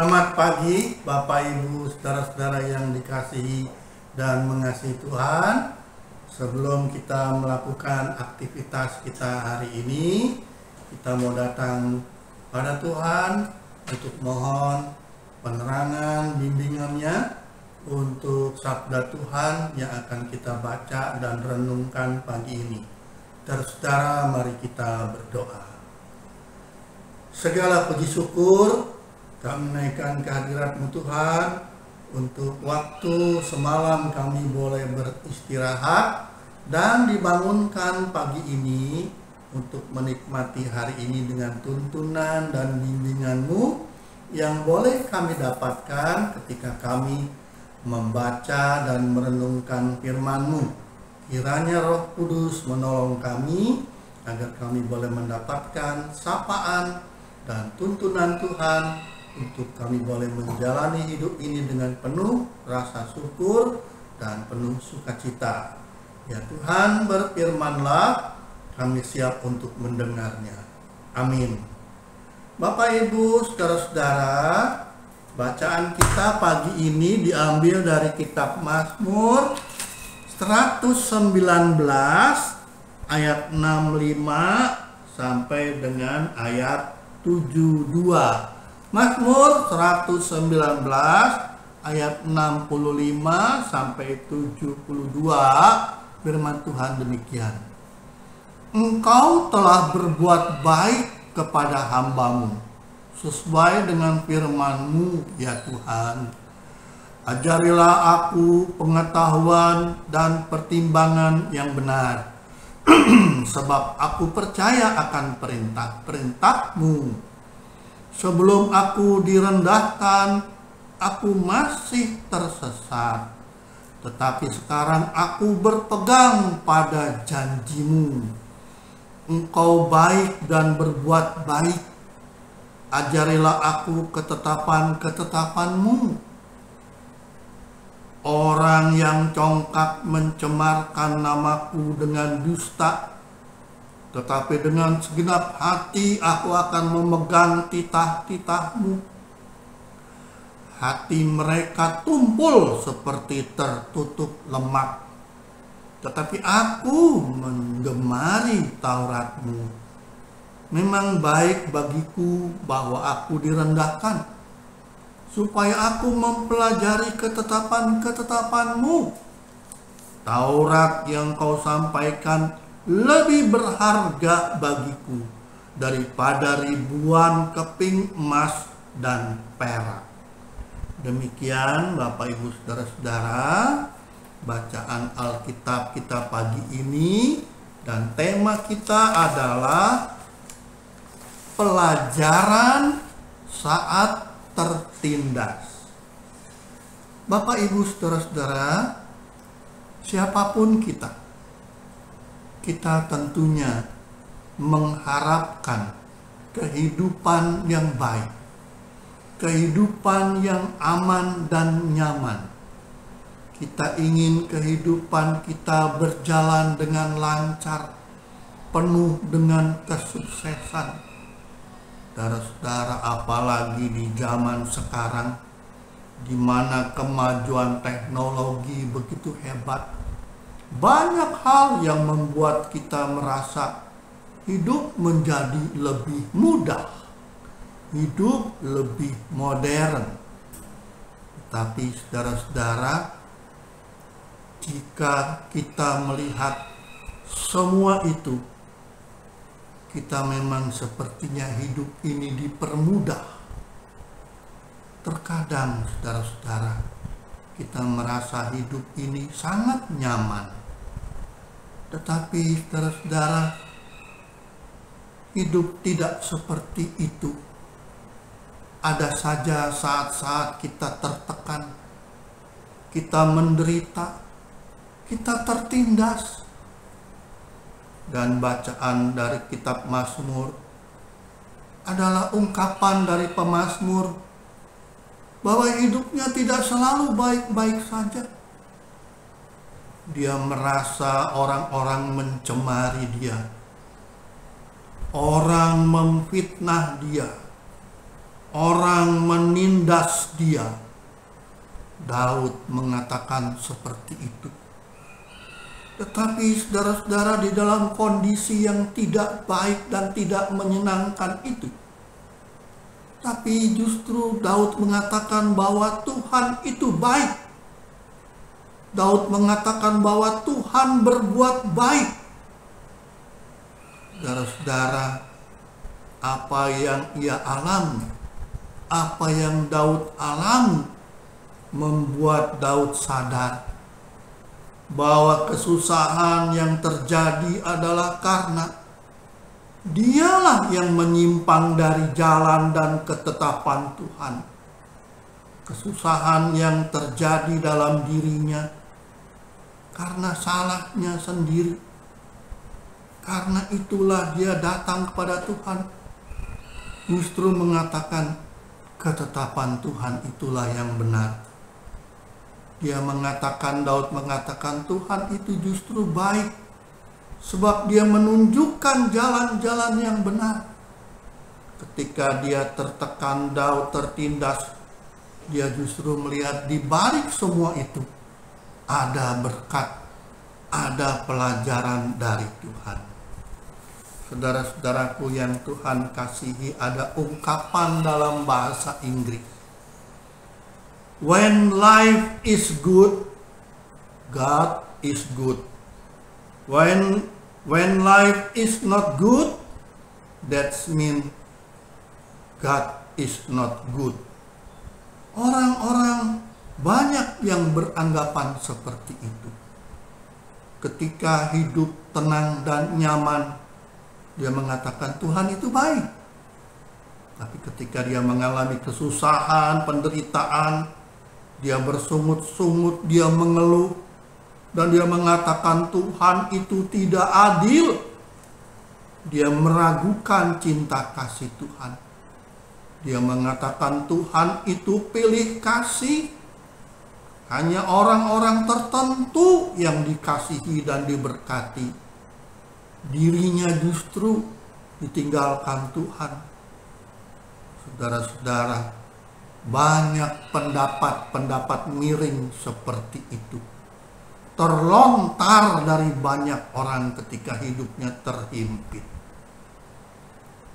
Selamat pagi Bapak Ibu saudara-saudara yang dikasihi dan mengasihi Tuhan. Sebelum kita melakukan aktivitas kita hari ini, kita mau datang pada Tuhan untuk mohon penerangan bimbingannya untuk sabda Tuhan yang akan kita baca dan renungkan pagi ini. Saudara, mari kita berdoa. Segala puji syukur kami naikkan kehadirat-Mu Tuhan, untuk waktu semalam kami boleh beristirahat dan dibangunkan pagi ini untuk menikmati hari ini dengan tuntunan dan bimbingan-Mu yang boleh kami dapatkan ketika kami membaca dan merenungkan firman-Mu. Kiranya Roh Kudus menolong kami agar kami boleh mendapatkan sapaan dan tuntunan Tuhan untuk kami boleh menjalani hidup ini dengan penuh rasa syukur dan penuh sukacita. Ya Tuhan, berfirmanlah, kami siap untuk mendengarnya. Amin. Bapak Ibu saudara-saudara, bacaan kita pagi ini diambil dari kitab Mazmur 119 ayat 65 sampai dengan ayat 72. Mazmur 119 ayat 65 sampai 72, firman Tuhan demikian. Engkau telah berbuat baik kepada hamba-Mu, sesuai dengan firman-Mu ya Tuhan. Ajarilah aku pengetahuan dan pertimbangan yang benar, sebab aku percaya akan perintah-perintah-Mu. Sebelum aku direndahkan, aku masih tersesat. Tetapi sekarang aku berpegang pada janji-Mu. Engkau baik dan berbuat baik. Ajarilah aku ketetapan-ketetapan-Mu. Orang yang congkak mencemarkan namaku dengan dusta, tetapi dengan segenap hati aku akan memegang titah-titah-Mu. Hati mereka tumpul seperti tertutup lemak, tetapi aku menggemari Taurat-Mu. Memang baik bagiku bahwa aku direndahkan, supaya aku mempelajari ketetapan-ketetapan-Mu. Taurat yang Kau sampaikan lebih berharga bagiku daripada ribuan keping emas dan perak. Demikian Bapak Ibu saudara-saudara, bacaan Alkitab kita pagi ini, dan tema kita adalah pelajaran saat tertindas. Bapak Ibu saudara-saudara, siapapun kita tentunya mengharapkan kehidupan yang baik, kehidupan yang aman dan nyaman. Kita ingin kehidupan kita berjalan dengan lancar, penuh dengan kesuksesan. Saudara-saudara, apalagi di zaman sekarang, di mana kemajuan teknologi begitu hebat, banyak hal yang membuat kita merasa hidup menjadi lebih mudah, hidup lebih modern. Tapi saudara-saudara, jika kita melihat semua itu, kita memang sepertinya hidup ini dipermudah. Terkadang saudara-saudara, kita merasa hidup ini sangat nyaman. Tetapi saudara-saudara, hidup tidak seperti itu. Ada saja saat-saat kita tertekan, kita menderita, kita tertindas. Dan bacaan dari kitab Mazmur adalah ungkapan dari pemazmur bahwa hidupnya tidak selalu baik-baik saja. Dia merasa orang-orang mencemari dia, orang memfitnah dia, orang menindas dia. Daud mengatakan seperti itu. Tetapi saudara-saudara, di dalam kondisi yang tidak baik dan tidak menyenangkan itu, tapi justru Daud mengatakan bahwa Tuhan itu baik. Daud mengatakan bahwa Tuhan berbuat baik. Saudara-saudara, apa yang ia alami, apa yang Daud alami, membuat Daud sadar bahwa kesusahan yang terjadi adalah karena dialah yang menyimpang dari jalan dan ketetapan Tuhan. Kesusahan yang terjadi dalam dirinya karena salahnya sendiri. Karena itulah dia datang kepada Tuhan, justru mengatakan ketetapan Tuhan itulah yang benar. Daud mengatakan Tuhan itu justru baik, sebab dia menunjukkan jalan-jalan yang benar. Ketika dia tertekan, Daud tertindas, dia justru melihat di balik semua itu ada berkat, ada pelajaran dari Tuhan. Saudara-saudaraku yang Tuhan kasihi, ada ungkapan dalam bahasa Inggris. When life is good, God is good. When life is not good, that means God is not good. Orang-orang banyak yang beranggapan seperti itu. Ketika hidup tenang dan nyaman, dia mengatakan Tuhan itu baik. Tapi ketika dia mengalami kesusahan, penderitaan, dia bersungut-sungut, dia mengeluh, dan dia mengatakan Tuhan itu tidak adil. Dia meragukan cinta kasih Tuhan. Dia mengatakan Tuhan itu pilih kasih. Hanya orang-orang tertentu yang dikasihi dan diberkati. Dirinya justru ditinggalkan Tuhan. Saudara-saudara, banyak pendapat-pendapat miring seperti itu terlontar dari banyak orang ketika hidupnya terhimpit.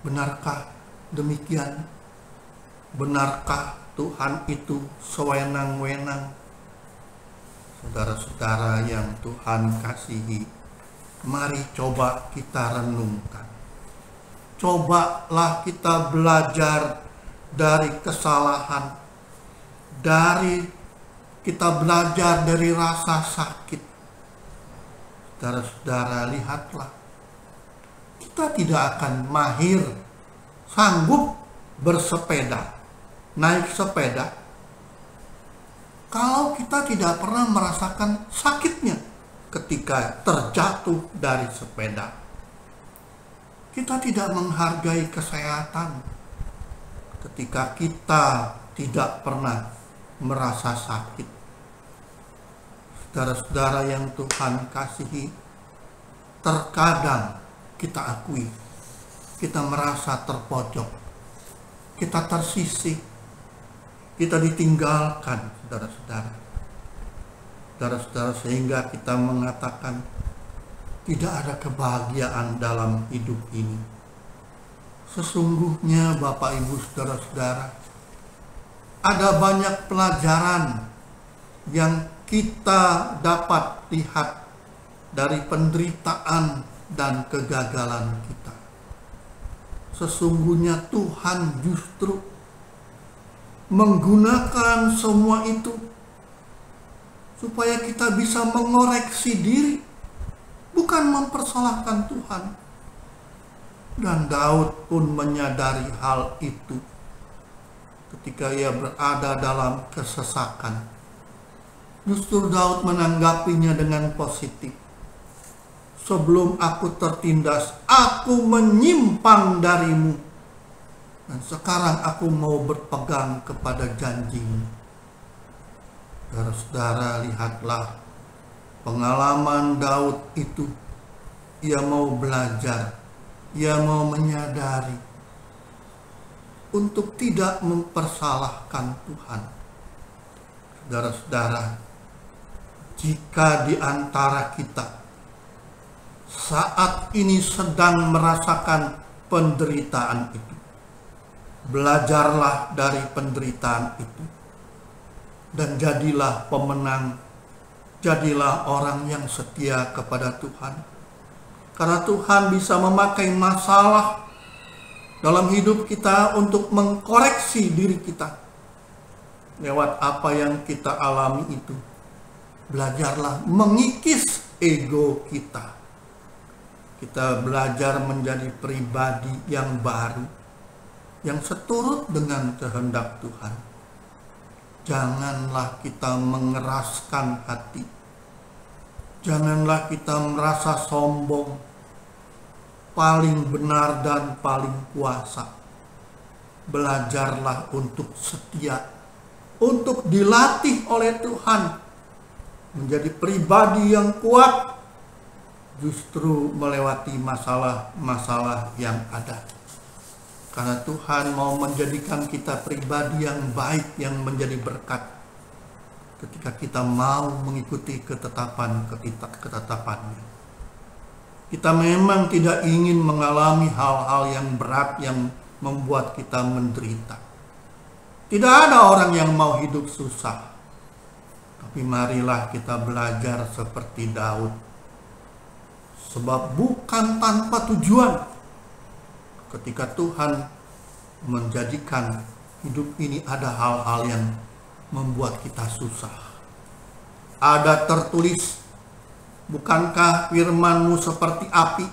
Benarkah demikian? Benarkah Tuhan itu sewenang-wenang? Saudara-saudara yang Tuhan kasihi, mari coba kita renungkan. Cobalah kita belajar dari kesalahan, kita belajar dari rasa sakit. Saudara-saudara, lihatlah, kita tidak akan mahir, sanggup bersepeda, naik sepeda, kalau kita tidak pernah merasakan sakitnya ketika terjatuh dari sepeda. Kita tidak menghargai kesehatan ketika kita tidak pernah merasa sakit. Saudara-saudara yang Tuhan kasihi, terkadang kita akui, kita merasa terpojok, kita tersisih, kita ditinggalkan, saudara-saudara. Saudara-saudara, sehingga kita mengatakan tidak ada kebahagiaan dalam hidup ini. Sesungguhnya Bapak Ibu saudara-saudara, ada banyak pelajaran yang kita dapat lihat dari penderitaan dan kegagalan kita. Sesungguhnya Tuhan justru menggunakan semua itu supaya kita bisa mengoreksi diri, bukan mempersalahkan Tuhan. Dan Daud pun menyadari hal itu ketika ia berada dalam kesesakan. Justru Daud menanggapinya dengan positif. Sebelum aku tertindas, aku menyimpang darimu. Dan sekarang aku mau berpegang kepada janjimu. Saudara-saudara, lihatlah pengalaman Daud itu. Ia mau belajar. Ia mau menyadari untuk tidak mempersalahkan Tuhan. Saudara-saudara, jika di antara kita saat ini sedang merasakan penderitaan itu, belajarlah dari penderitaan itu dan jadilah pemenang, jadilah orang yang setia kepada Tuhan. Karena Tuhan bisa memakai masalah dalam hidup kita untuk mengkoreksi diri kita. Lewat apa yang kita alami itu, belajarlah mengikis ego kita. Kita belajar menjadi pribadi yang baru, yang seturut dengan kehendak Tuhan. Janganlah kita mengeraskan hati. Janganlah kita merasa sombong, paling benar dan paling kuasa. Belajarlah untuk setia, untuk dilatih oleh Tuhan menjadi pribadi yang kuat, justru melewati masalah-masalah yang ada. Karena Tuhan mau menjadikan kita pribadi yang baik, yang menjadi berkat, ketika kita mau mengikuti ketetapan-Nya. Kita memang tidak ingin mengalami hal-hal yang berat yang membuat kita menderita. Tidak ada orang yang mau hidup susah. Tapi marilah kita belajar seperti Daud. Sebab bukan tanpa tujuan ketika Tuhan menjadikan hidup ini ada hal-hal yang membuat kita susah. Ada tertulis, bukankah firman-Mu seperti api?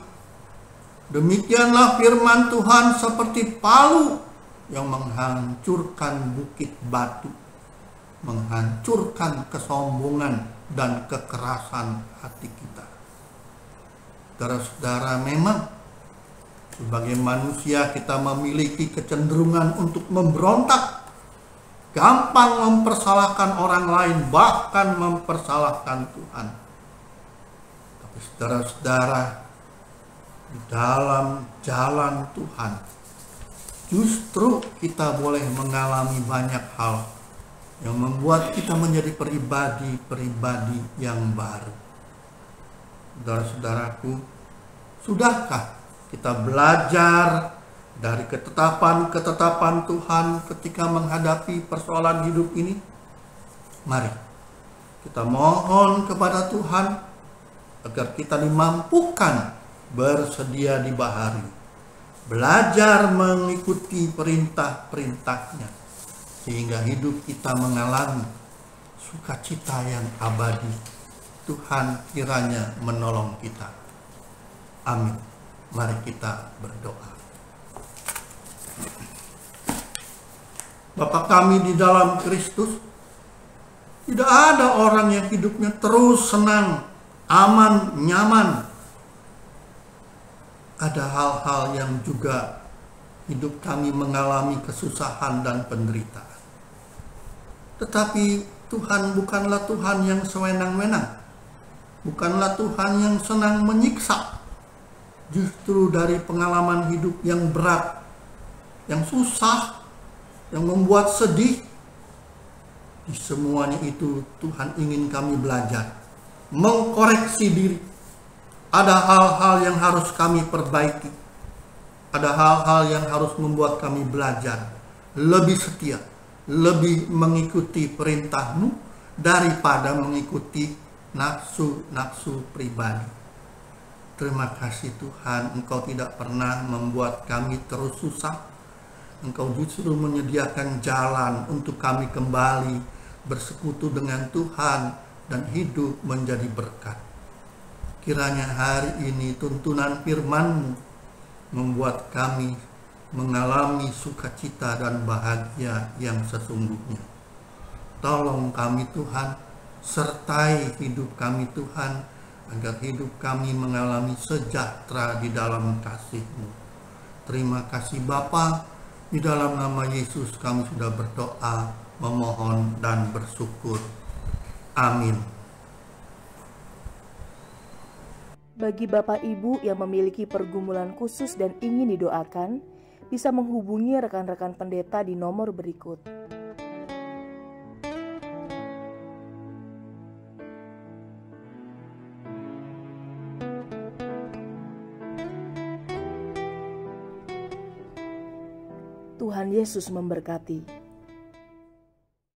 Demikianlah firman Tuhan seperti palu yang menghancurkan bukit batu, menghancurkan kesombongan dan kekerasan hati kita. Saudara-saudara, memang sebagai manusia kita memiliki kecenderungan untuk memberontak, gampang mempersalahkan orang lain, bahkan mempersalahkan Tuhan. Tapi saudara-saudara, di dalam jalan Tuhan, justru kita boleh mengalami banyak hal yang membuat kita menjadi pribadi-pribadi yang baru. Saudara-saudaraku, sudahkah kita belajar dari ketetapan-ketetapan Tuhan ketika menghadapi persoalan hidup ini? Mari kita mohon kepada Tuhan agar kita dimampukan bersedia di bahari, belajar mengikuti perintah-perintahnya, sehingga hidup kita mengalami sukacita yang abadi. Tuhan kiranya menolong kita. Amin. Mari kita berdoa. Bapa kami di dalam Kristus, tidak ada orang yang hidupnya terus senang, aman, nyaman. Ada hal-hal yang juga hidup kami mengalami kesusahan dan penderitaan. Tetapi Tuhan bukanlah Tuhan yang sewenang-wenang. Bukanlah Tuhan yang senang menyiksa. Justru dari pengalaman hidup yang berat, yang susah, yang membuat sedih, di semuanya itu Tuhan ingin kami belajar, mengkoreksi diri. Ada hal-hal yang harus kami perbaiki. Ada hal-hal yang harus membuat kami belajar lebih setia, lebih mengikuti perintah-Mu daripada mengikuti nafsu-nafsu pribadi. Terima kasih Tuhan, Engkau tidak pernah membuat kami terus susah. Engkau justru menyediakan jalan untuk kami kembali bersekutu dengan Tuhan dan hidup menjadi berkat. Kiranya hari ini tuntunan firman-Mu membuat kami mengalami sukacita dan bahagia yang sesungguhnya. Tolong kami Tuhan, sertai hidup kami Tuhan, agar hidup kami mengalami sejahtera di dalam kasih-Mu. Terima kasih Bapa, di dalam nama Yesus kami sudah berdoa, memohon dan bersyukur. Amin. Bagi Bapak Ibu yang memiliki pergumulan khusus dan ingin didoakan, bisa menghubungi rekan-rekan pendeta di nomor berikut. Tuhan Yesus memberkati.